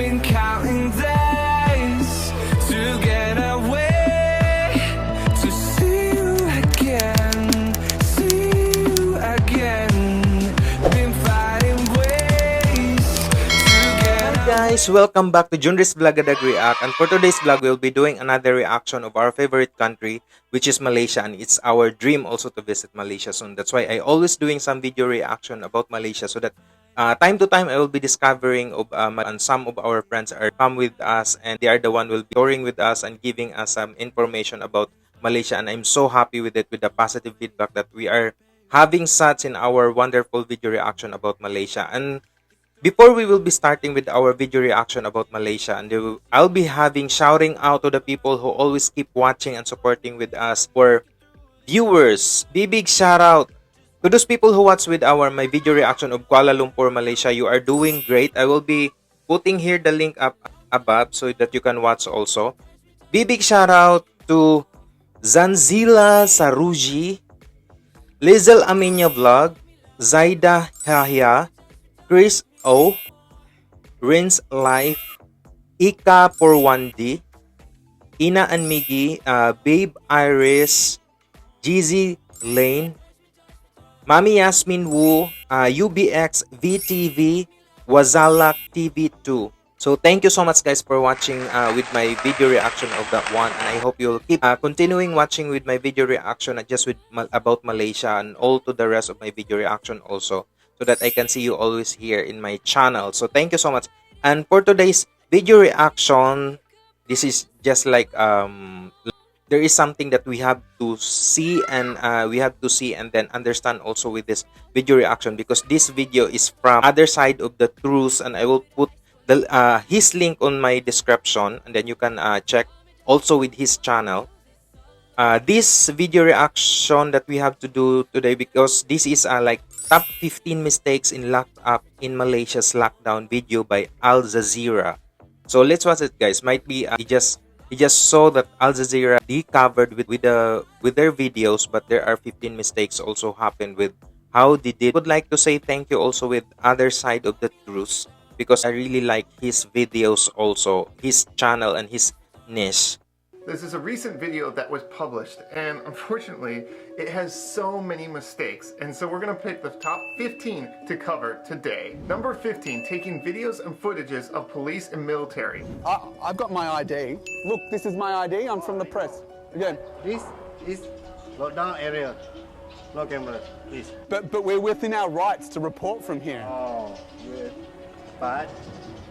Been counting days to get away, to see you again, see you again. Been fighting ways to get Hi guys, welcome back to Junrys Vlogadag React, and for today's vlog we'll be doing another reaction of our favorite country, which is Malaysia, and it's our dream also to visit Malaysia soon. That's why I always doing some video reaction about Malaysia, so that time to time I will be discovering of and some of our friends are come with us, and they are the one will be touring with us and giving us some information about Malaysia, and I'm so happy with it, with the positive feedback that we are having such in our wonderful video reaction about Malaysia. And before we will be starting with our video reaction about Malaysia, and I'll be having shouting out to the people who always keep watching and supporting with us. For viewers, big shout out to those people who watch with my video reaction of Kuala Lumpur, Malaysia. You are doing great. I will be putting here the link up above so that you can watch also. Big shout out to Zanzila Saruji, Lizel Aminya Vlog, Zaida Hahia, Chris O, Rinse Life, Ika for 1D, Ina and Miggy, Babe Iris, GZ Lane, Mami Yasmin Wu, UBX VTV, Wazalak TV2. So thank you so much guys for watching with my video reaction of that one, and I hope you'll keep continuing watching with my video reaction, not just with about Malaysia, and all to the rest of my video reaction also, so that I can see you always here in my channel. So thank you so much. And for today's video reaction, this is just like there is something that we have to see, and and then understand also with this video reaction, because this video is from other side of the truth, and I will put the his link on my description, and then you can check also with his channel. This video reaction that we have to do today, because this is like top 15 mistakes in locked up in Malaysia's lockdown video by Al Jazeera. So let's watch it guys. Might be he just saw that Al Jazeera covered with their videos, but there are 15 mistakes also happened with how they did. I would like to say thank you also with other side of the truth, because I really like his videos also, his channel and his niche. This is a recent video that was published, and unfortunately it has so many mistakes, and so we're going to pick the top 15 to cover today. Number 15, taking videos and footages of police and military. I've got my ID. Look, this is my ID. I'm from the press. Again. This is lockdown area. No camera, please. But we're within our rights to report from here. Oh, yeah. But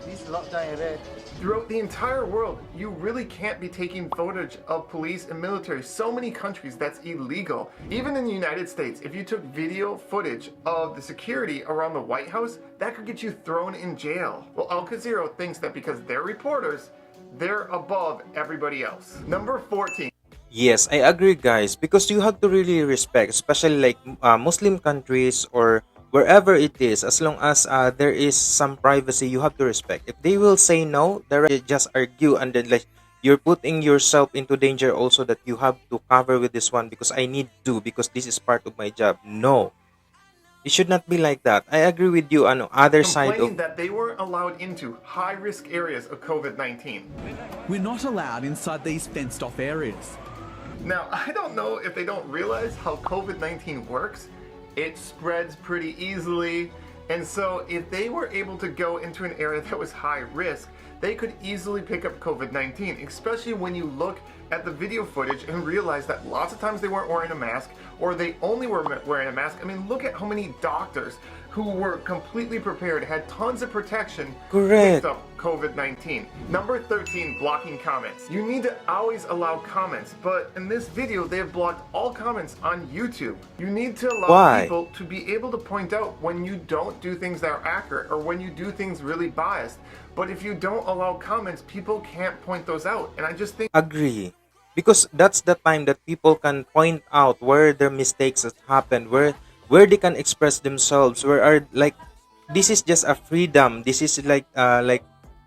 this lockdown area. Throughout the entire world, you really can't be taking footage of police and military. So many countries that's illegal. Even in the United States, if you took video footage of the security around the White House, that could get you thrown in jail. Well, Al Jazeera thinks that because they're reporters, they're above everybody else. Number 14. Yes, I agree guys, because you have to really respect, especially like Muslim countries or wherever it is, as long as there is some privacy, you have to respect. If they will say no, they just argue, and then like you're putting yourself into danger also, that you have to cover with this one because I need to, because this is part of my job. No, it should not be like that. I agree with you on other side of that they weren't allowed into high-risk areas of COVID-19. We're not allowed inside these fenced-off areas. Now, I don't know if they don't realize how COVID-19 works. It spreads pretty easily, and so if they were able to go into an area that was high risk, they could easily pick up COVID-19, especially when you look at the video footage and realize that lots of times they weren't wearing a mask, or they only were wearing a mask. I mean, look at how many doctors who were completely prepared, had tons of protection, picked up COVID-19. Number 13, blocking comments. You need to always allow comments, but in this video, they have blocked all comments on YouTube. You need to allow people to be able to point out when you don't do things that are accurate, or when you do things really biased. But if you don't allow comments, people can't point those out. And I just think... Agree. Because that's the time that people can point out where their mistakes have happened, where they can express themselves, where are like, this is just a freedom. This is like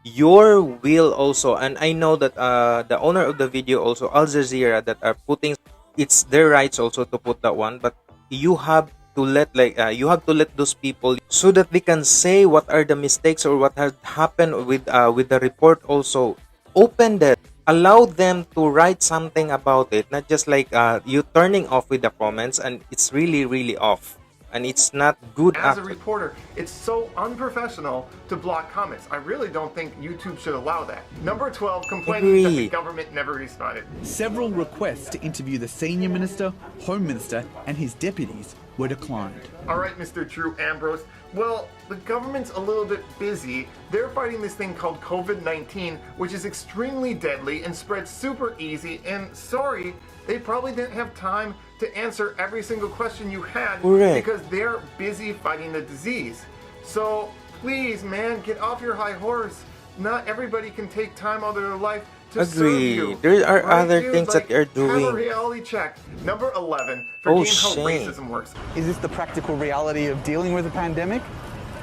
your will also. And I know that the owner of the video also, Al Jazeera, that are putting, it's their rights also to put that one, but you have to let you have to let those people so that they can say what are the mistakes or what had happened with the report. Also open that, allow them to write something about it, not just like you turning off with the comments, and it's really off and it's not good. As a reporter, it's so unprofessional to block comments. I really don't think YouTube should allow that. Number 12, complaining that the government never responded. Several requests to interview the Senior Minister, Home Minister, and his deputies were declined. All right, Mr. Drew Ambrose. Well, the government's a little bit busy. They're fighting this thing called COVID-19, which is extremely deadly and spreads super easy. And sorry, they probably didn't have time to answer every single question you had. Correct. Because they're busy fighting the disease. So please, man, get off your high horse. Not everybody can take time out of their life to serve Agree. you. There are Right, other dude? things Like, that they're doing. Have a reality check. Number 11, Oh, forgetting how shame. racism works. Is this the practical reality of dealing with a pandemic?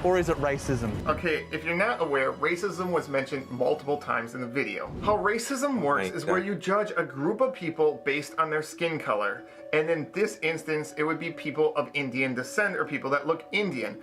Or is it racism? Okay, if you're not aware, racism was mentioned multiple times in the video. How racism works My is God. where you judge a group of people based on their skin color. And in this instance, it would be people of Indian descent or people that look Indian.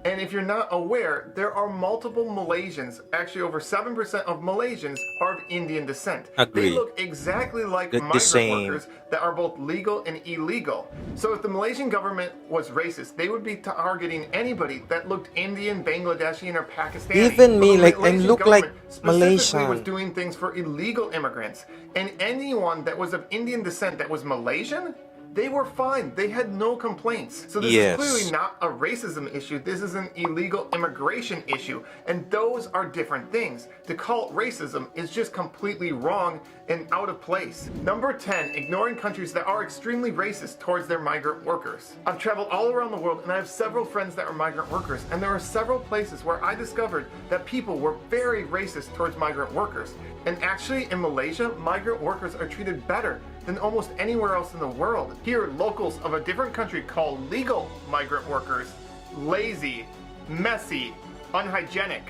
And if you're not aware, there are multiple Malaysians, actually over 7% of Malaysians are of Indian descent. Agree. They look exactly like The migrant same. workers that are both legal and illegal. So if the Malaysian government was racist, they would be targeting anybody that looked Indian, Bangladeshi, or Pakistani. Even me, But the like, I Malaysian look like government specifically Malaysian. was doing things for illegal immigrants. And anyone that was of Indian descent that was Malaysian, they were fine. They had no complaints. So this Yes. is clearly not a racism issue. This is an illegal immigration issue. And those are different things. To call it racism is just completely wrong and out of place. Number 10, ignoring countries that are extremely racist towards their migrant workers. I've traveled all around the world and I have several friends that are migrant workers, and there are several places where I discovered that people were very racist towards migrant workers. And actually in Malaysia, migrant workers are treated better than almost anywhere else in the world. Here, locals of a different country call legal migrant workers lazy, messy, unhygienic.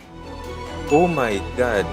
Oh my God.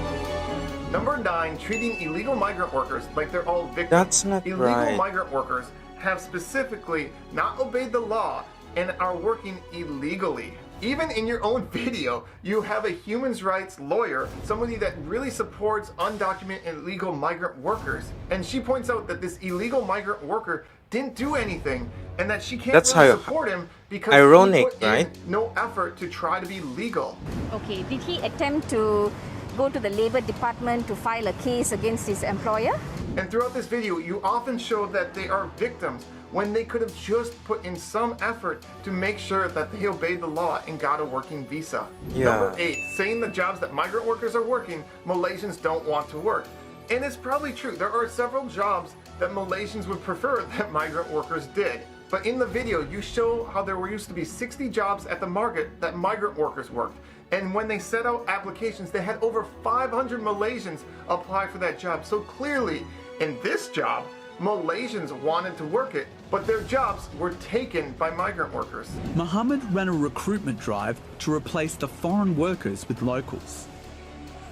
Number 9, treating illegal migrant workers like they're all victims. That's not Illegal right. migrant workers have specifically not obeyed the law and are working illegally. Even in your own video, you have a human rights lawyer, somebody that really supports undocumented illegal migrant workers. And she points out that this illegal migrant worker didn't do anything and that she can't That's really how- support him because ironic, he put in right? no effort to try to be legal. Okay, did he attempt to go to the labor department to file a case against his employer? And throughout this video, you often show that they are victims when they could have just put in some effort to make sure that they obeyed the law and got a working visa. Yeah. Number 8, saying the jobs that migrant workers are working, Malaysians don't want to work. And it's probably true. There are several jobs that Malaysians would prefer that migrant workers did. But in the video, you show how there used to be 60 jobs at the market that migrant workers worked. And when they set out applications, they had over 500 Malaysians apply for that job. So clearly, in this job, Malaysians wanted to work it, but their jobs were taken by migrant workers. Mohammed ran a recruitment drive to replace the foreign workers with locals.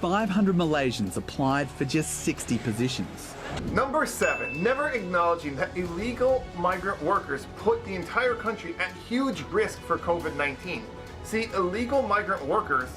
500 Malaysians applied for just 60 positions. Number 7, never acknowledging that illegal migrant workers put the entire country at huge risk for COVID-19. See, illegal migrant workers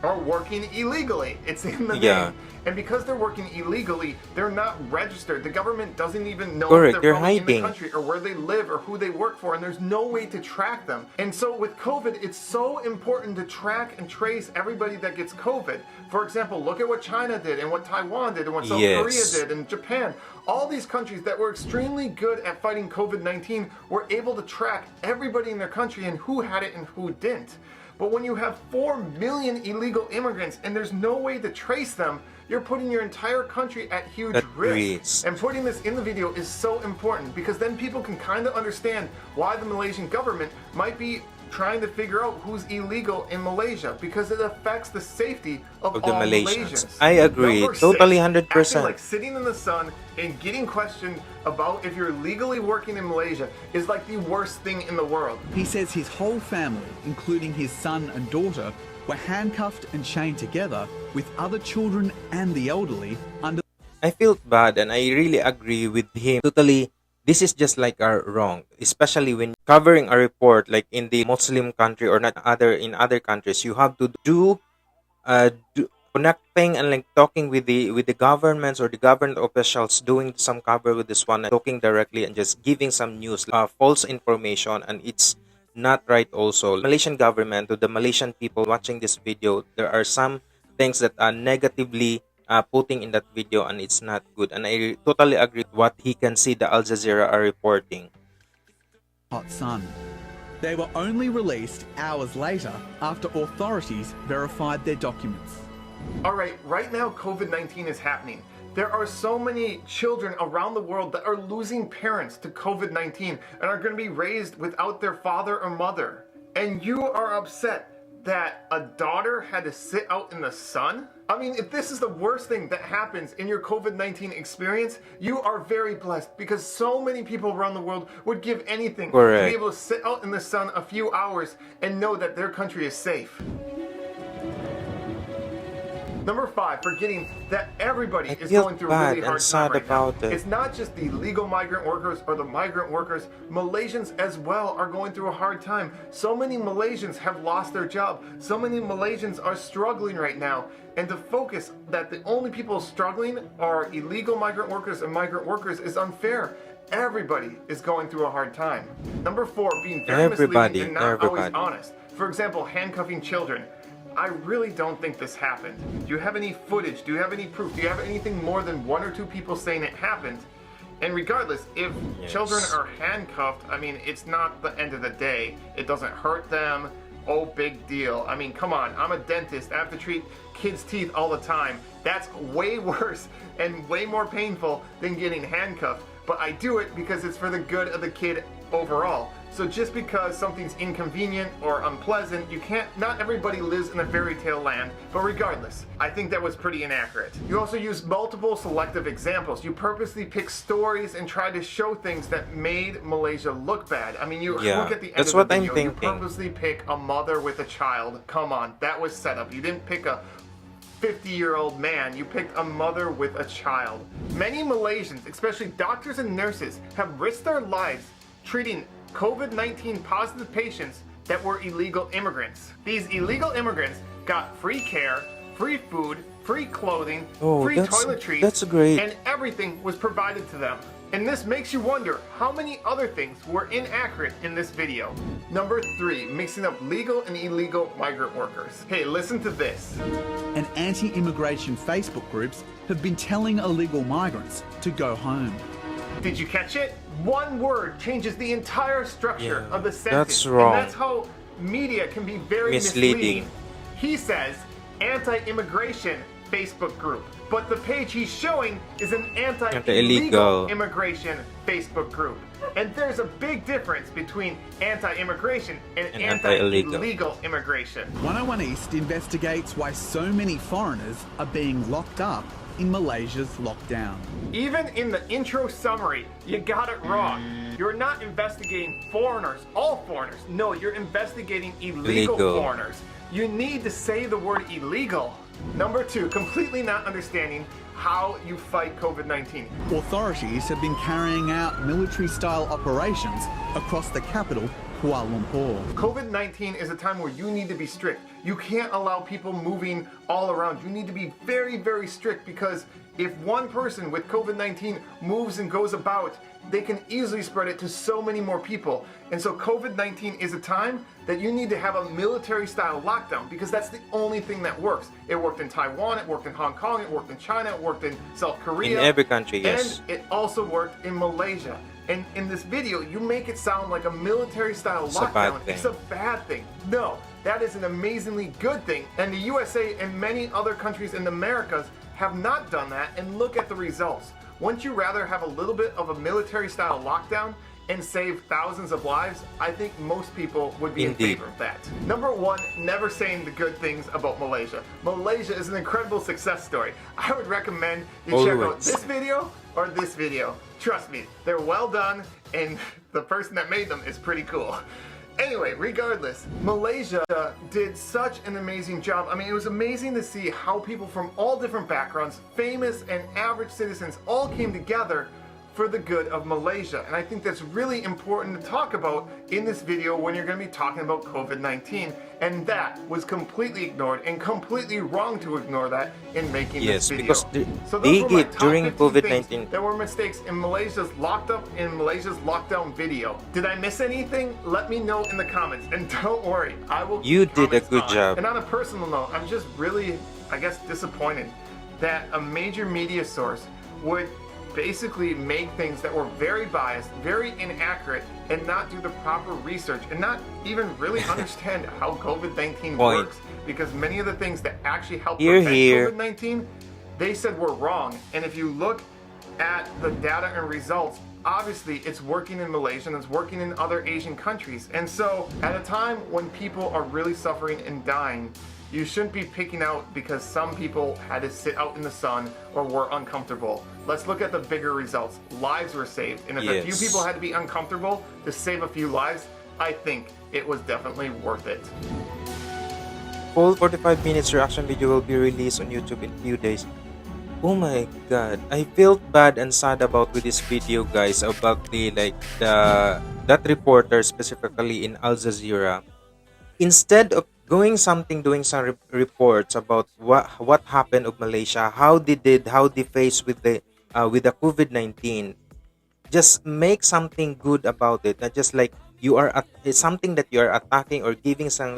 are working illegally. It's in the Yeah. name. And because they're working illegally, they're not registered. The government doesn't even know Correct, if they're they're probably in the hiding. country or where they live or who they work for, and there's no way to track them. And so with COVID, it's so important to track and trace everybody that gets COVID. For example, look at what China did and what Taiwan did and what South Yes. Korea did and Japan. All these countries that were extremely good at fighting COVID-19 were able to track everybody in their country and who had it and who didn't. But when you have 4 million illegal immigrants and there's no way to trace them, you're putting your entire country at huge At risk. risk. And putting this in the video is so important because then people can kind of understand why the Malaysian government might be trying to figure out who's illegal in Malaysia because it affects the safety of Of the all Malaysians. Malaysians. I agree. Number 6, Totally 100%. acting like sitting in the sun and getting questioned about if you're legally working in Malaysia is like the worst thing in the world. He says his whole family, including his son and daughter, were handcuffed and chained together with other children and the elderly under I feel bad and I really agree with him. Totally this is just like wrong, especially when covering a report like in the Muslim country or not other in other countries. You have to do connecting and like talking with the governments or the government officials, doing some cover with this one and talking directly and just giving some news, false information, and it's not right. Also, Malaysian government, to the Malaysian people watching this video, there are some things that are negatively putting in that video, and it's not good. And I totally agree with what he can see the Al Jazeera are reporting. Hot sun. They were only released hours later after authorities verified their documents. All right, right now COVID-19 is happening. There are so many children around the world that are losing parents to COVID-19 and are going to be raised without their father or mother. And you are upset that a daughter had to sit out in the sun? I mean, if this is the worst thing that happens in your COVID-19 experience, you are very blessed, because so many people around the world would give anything to be able to sit out in the sun a few hours and know that their country is safe. Number 5, forgetting that everybody is going through a really hard time right now. It's not just the legal migrant workers or the migrant workers. Malaysians as well are going through a hard time. So many Malaysians have lost their job. So many Malaysians are struggling right now. And to focus that the only people struggling are illegal migrant workers and migrant workers is unfair. Everybody is going through a hard time. Number 4, being very misleading and not always honest. For example, handcuffing children. I really don't think this happened. Do you have any footage? Do you have any proof? Do you have anything more than 1 or 2 people saying it happened? And regardless, if children are handcuffed, I mean, it's not the end of the day. It doesn't hurt them. Oh, big deal. I mean, come on. I'm a dentist. I have to treat kids' teeth all the time. That's way worse and way more painful than getting handcuffed. But I do it because it's for the good of the kid overall. So just because something's inconvenient or unpleasant, not everybody lives in a fairy tale land, but regardless, I think that was pretty inaccurate. You also use multiple selective examples. You purposely pick stories and try to show things that made Malaysia look bad. I mean, you look at the end of the video, you purposely pick a mother with a child. Come on, that was set up. You didn't pick a 50-year-old man, you picked a mother with a child. Many Malaysians, especially doctors and nurses, have risked their lives treating COVID-19 positive patients that were illegal immigrants. These illegal immigrants got free care, free food, free clothing, free toiletries, and everything was provided to them. And this makes you wonder how many other things were inaccurate in this video. Number 3, mixing up legal and illegal migrant workers. Hey, listen to this. And anti-immigration Facebook groups have been telling illegal migrants to go home. Did you catch it? One word changes the entire structure of the sentence. That's wrong. And that's how media can be very misleading. He says anti-immigration Facebook group, but the page he's showing is an anti-illegal immigration Facebook group. And there's a big difference between anti-immigration and anti-illegal immigration. 101 East investigates why so many foreigners are being locked up in Malaysia's lockdown. Even in the intro summary, you got it wrong. You're not investigating foreigners, all foreigners. No, you're investigating illegal foreigners. You need to say the word illegal. Number 2, completely not understanding how you fight COVID-19. Authorities have been carrying out military-style operations across the capital, Kuala Lumpur. COVID-19 is a time where you need to be strict. You can't allow people moving all around. You need to be very, very strict, because if one person with COVID-19 moves and goes about, they can easily spread it to so many more people. And so COVID-19 is a time that you need to have a military-style lockdown, because that's the only thing that works. It worked in Taiwan, it worked in Hong Kong, it worked in China, it worked in South Korea. In every country, yes. And it also worked in Malaysia. And in this video, you make it sound like a military-style lockdown. It's a bad thing. No, that is an amazingly good thing. And the USA and many other countries in the Americas have not done that, and look at the results. Wouldn't you rather have a little bit of a military-style lockdown and save thousands of lives? I think most people would be in favor of that. Number 1, never saying the good things about Malaysia. Malaysia is an incredible success story. I would recommend you check out this video or this video. Trust me, they're well done, and the person that made them is pretty cool. Anyway, regardless, Malaysia did such an amazing job. I mean, it was amazing to see how people from all different backgrounds, famous and average citizens, all came together for the good of Malaysia. And I think that's really important to talk about in this video when you're going to be talking about COVID-19. And that was completely ignored and completely wrong to ignore that in making this video. Because So they those were my get top during 15 COVID-19. things that were mistakes in Malaysia's lockdown video. Did I miss anything? Let me know in the comments. And don't worry, I will keep You did a comments good on. job. And on a personal note, I'm just really, I guess, disappointed that a major media source would basically make things that were very biased, very inaccurate, and not do the proper research, and not even really understand how COVID-19 works. Because many of the things that actually help prevent COVID-19, they said were wrong. And if you look at the data and results, obviously it's working in Malaysia and it's working in other Asian countries. And so at a time when people are really suffering and dying, you shouldn't be picking out because some people had to sit out in the sun or were uncomfortable. Let's look at the bigger results. Lives were saved. And if a few people had to be uncomfortable to save a few lives, I think it was definitely worth it. Full 45 minutes reaction video will be released on YouTube in a few days. Oh my god, I felt bad and sad about with this video, guys, about that reporter specifically in Al Jazeera. Instead of doing some reports about what happened of Malaysia, how they faced with the COVID-19, just make something good about it. Not just like it's something that you are attacking or giving some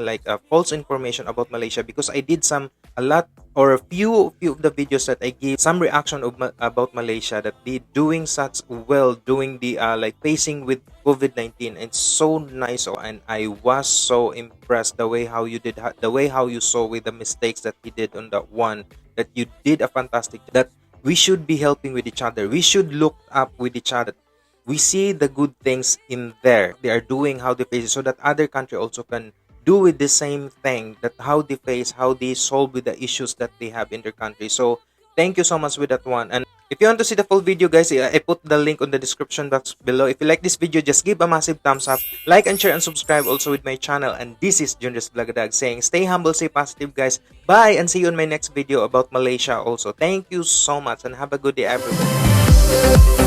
false information about Malaysia. Because I did a few of the videos that I gave some reaction about Malaysia, that they doing such well doing the facing with COVID-19. It's so nice, and I was so impressed the way how you saw with the mistakes that he did on that one, that you did a fantastic, that we should be helping with each other, we should look up with each other. We see the good things in there they are doing, how they face it, so that other country also can do with the same thing, that how they solve with the issues that they have in their country. So thank you so much with that one. And if you want to see the full video, guys, I put the link on the description box below. If you like this video, just give a massive thumbs up, like and share and subscribe also with my channel. And this is Junrys Vlogadag saying stay humble, stay positive, guys. Bye, and see you in my next video about Malaysia also. Thank you so much and have a good day, everyone.